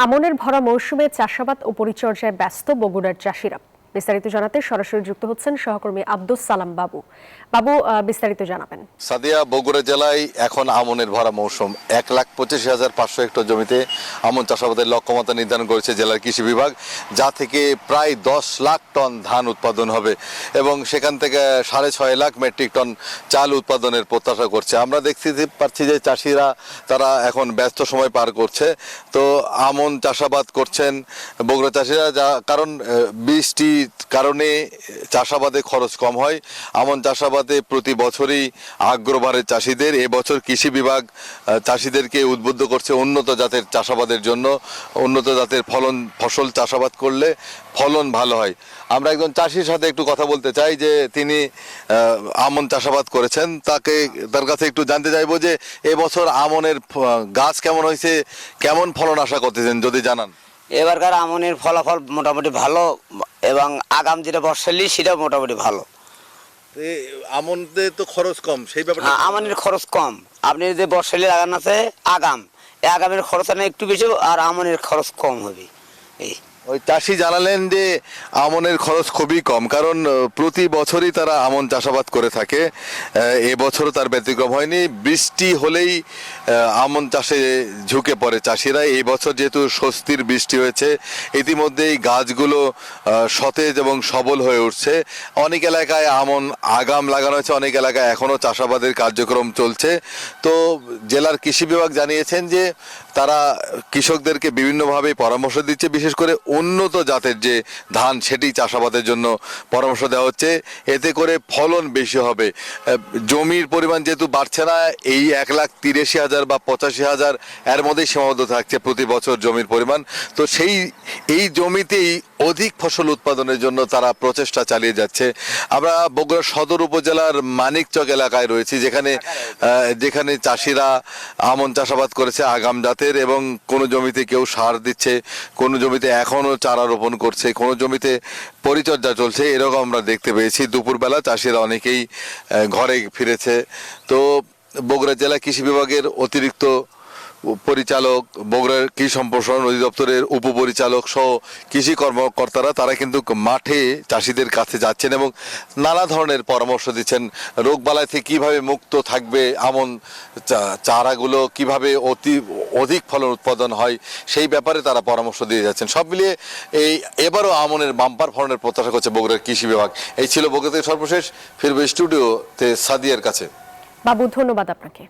আমনের ভরা মৌসুমে চাষাবাদ ও পরিচর্যায় ব্যস্ত বগুড়ার চাষিরা। বিস্তারিত জানাতে সরাসরি যুক্ত হচ্ছেন সহকর্মী আব্দুস সালাম বাবু। বিস্তারিত জানাবেন। সাদিয়া, বগুড়া জেলায় এখন আমনের ভরা মৌসুম। 1,25,500 হেক্টর জমিতে আমন চাষাবাদের লক্ষ্যমাত্রা নির্ধারণ করেছে জেলার কৃষি বিভাগ, যা থেকে প্রায় 10 লাখ টন ধান উৎপাদন হবে এবং সেখান থেকে 6.5 লাখ মেট্রিক টন চাল উৎপাদনের প্রত্যাশা করছে। আমরা দেখতে পাচ্ছি যে চাষিরা তারা এখন ব্যস্ত সময় পার করছে। তো আমন চাষাবাদ করছেন বগুড়া চাষিরা, কারণ বৃষ্টি কারণে চাষাবাদে খরচ কম হয়। আমন চাষাবাদে প্রতি বছরই আগ্রহ বাড়ে চাষিদের। এবছর কৃষি বিভাগ চাষিদেরকে উদ্বুদ্ধ করছে উন্নত জাতের চাষাবাদের জন্য। উন্নত জাতের ফসল চাষাবাদ করলে ফলন ভালো হয়। আমরা একজন চাষির সাথে একটু কথা বলতে চাই যে তিনি আমন চাষাবাদ করেছেন। তার কাছে একটু জানতে চাইবো যে এবছর আমনের গাছ কেমন হয়েছে, কেমন ফলন আশা করতেছেন যদি জানান। এবারকার আমনের ফলাফল মোটামুটি ভালো এবং আগাম যেটা বর্ষালি সেটাও মোটামুটি ভালো। আমনের তো খরচ কম, সেই ব্যাপারে। হ্যাঁ, আমনের খরচ কম। আপনি যে বর্ষালি লাগান আছে আগামের খরচ একটু বেশি আর আমনের খরচ কম হবে। এই ওই চাষি জানালেন যে আমনের খরচ খুবই কম, কারণ প্রতি বছরই তারা আমন চাষাবাদ করে থাকে। এবছরও তার ব্যতিক্রম হয়নি। বৃষ্টি হলেই আমন চাষে ঝুঁকে পড়ে চাষিরা। এই বছর যেহেতু স্বস্তির বৃষ্টি হয়েছে, ইতিমধ্যেই গাছগুলো সতেজ এবং সবল হয়ে উঠছে। অনেক এলাকায় আমন আগাম লাগানো হয়েছে, অনেক এলাকায় এখনও চাষাবাদের কার্যক্রম চলছে। তো জেলার কৃষি বিভাগ জানিয়েছেন যে তারা কৃষকদেরকে বিভিন্নভাবে পরামর্শ দিচ্ছে, বিশেষ করে উন্নত জাতের যে ধান সেটি চাষাবাদের জন্য পরামর্শ দেওয়া হচ্ছে। এতে করে ফলন বেশি হবে। জমির পরিমাণ যেহেতু বাড়ছে না, এই 1,83,000 বা 85,000 এর মধ্যেই সীমাবদ্ধ থাকছে প্রতি বছর জমির পরিমাণ। তো এই জমিতেই অধিক ফসল উৎপাদনের জন্য তারা প্রচেষ্টা চালিয়ে যাচ্ছে। আমরা বগুড়া সদর উপজেলার মানিকচক এলাকায় রয়েছি, যেখানে চাষিরা আমন চাষাবাদ করেছে আগাম জাতের, এবং কোনো জমিতে কেউ সার দিচ্ছে, কোনো জমিতে এখনও চারা রোপণ করছে, কোনো জমিতে পরিচর্যা চলছে। এরকম আমরা দেখতে পেয়েছি। দুপুরবেলা চাষিরা অনেকেই ঘরে ফিরেছে। তো বগুড়া জেলা কৃষি বিভাগের অতিরিক্ত পরিচালক, বগুড়ার কৃষি সম্প্রসারণ অধিদপ্তরের উপপরিচালক সহ কৃষি কর্মকর্তারা তারা কিন্তু মাঠে চাষিদের কাছে যাচ্ছেন এবং নানা ধরনের পরামর্শ দিচ্ছেন। রোগবালাই থেকে কীভাবে মুক্ত থাকবে আমন চারাগুলো, কিভাবে অধিক ফলন উৎপাদন হয়, সেই ব্যাপারে তারা পরামর্শ দিয়ে যাচ্ছেন। সব মিলিয়ে এবারও আমনের বাম্পার ফলনের প্রত্যাশা করছে বগুড়ার কৃষি বিভাগ। এই ছিল বগুড়া থেকে সর্বশেষ। ফিরবে স্টুডিওতে সাদিয়ার কাছে। বাবু, ধন্যবাদ আপনাকে।